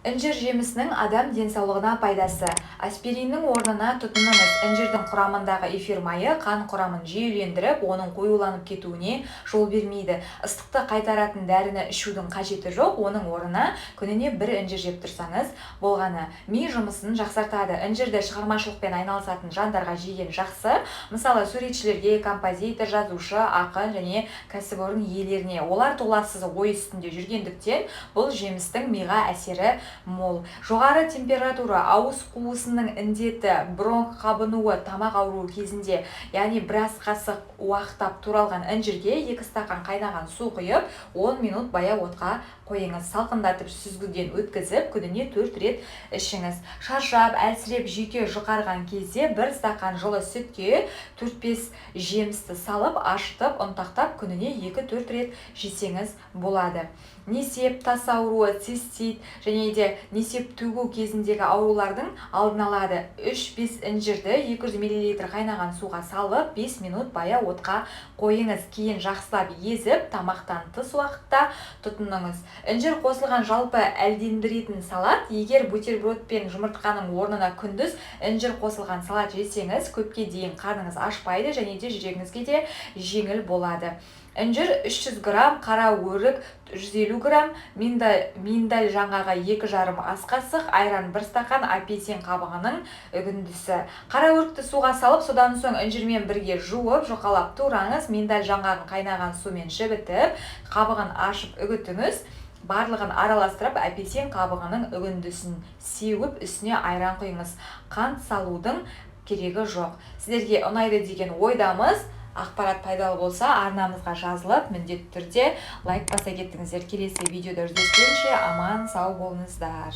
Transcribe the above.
Інжір жемісінің адам денсаулығына пайдасы. Аспириннің орнына тұтыныңыз. Інжірдің құрамындағы эфир майы қан құрамын жүйелендіріп, оның қоюланып кетуіне жол бермейді. Ыстықты қайтаратын дәріні ішудің қажеті жоқ. Оның орнына күніне бір інжір жеп тұрсаңыз болғаны. Ми жұмысын жақсартады. Інжірді шығармашылықпен айналысатын жандарға жеген жақсы. Мысалы, суретшілерге, композитор, жазушы, ақын және кәсіпорын иелеріне. Олар толассыз ой үстінде жүргендіктен бұл жемістің миға әсері мол. Жоғары температура, ауыз қуысының індеті, бронх қабынуы, тамақ ауруы кезінде, яғни біраз қасық уақтап туралған інжірге 2 стакан қайнаған су құйып, 10 минут баяу отқа қойыңыз. Салқындатып сүзгіден өткізіп, күніне 4 рет ішіңіз. Шаршап, әлсіреп, жүйке жұқарған кезде 1 стакан жылы сүтке 4-5 жемісті салып, ашытып, ұнтақтап, күніне 2-4 рет жесеңіз болады. Несеп, тас ауруы, цистит және де несеп төгу кезіндегі аурулардың алдын алады. 3-5 інжірді 200 мл қайнаған суға салып, 5 минут баяу отқа қойыңыз. Кейін жақсылап езіп, тамақтан тыс уақытта тұтыныңыз. Інжір қосылған жалпы әлдендіретін салат. Егер бутерброд пен жұмыртқаның орнына күндіз інжір қосылған салат жесеңіз, көпке дейін қарныңыз ашпайды және де жүрегіңізге де жеңіл болады. Інжір 300 грамм, қара өрік 150 грамм, миндаль жаңғағы 2,5 ас қасық, айран 1 стакан, апельсин қабығының үгіндісі. Қара өрікті суға салып, содан соң інжірмен бірге жуып, жұқалап тураңыз. Миндаль жаңғағын қайнаған сумен жібітіп, қабығын ашып үгітіңіз. Барлығын араластырып, апельсин қабығының үгіндісін сеуіп, үстіне айран құйыңыз. Қант салудың керегі жоқ. Сіздерге ұнайды деген ойдамыз. Ақпарат пайдалы болса, арнамызға жазылып, міндетті түрде лайк баса кеттіңіздер. Келесі видеода жүздескенше аман сау болыңыздар.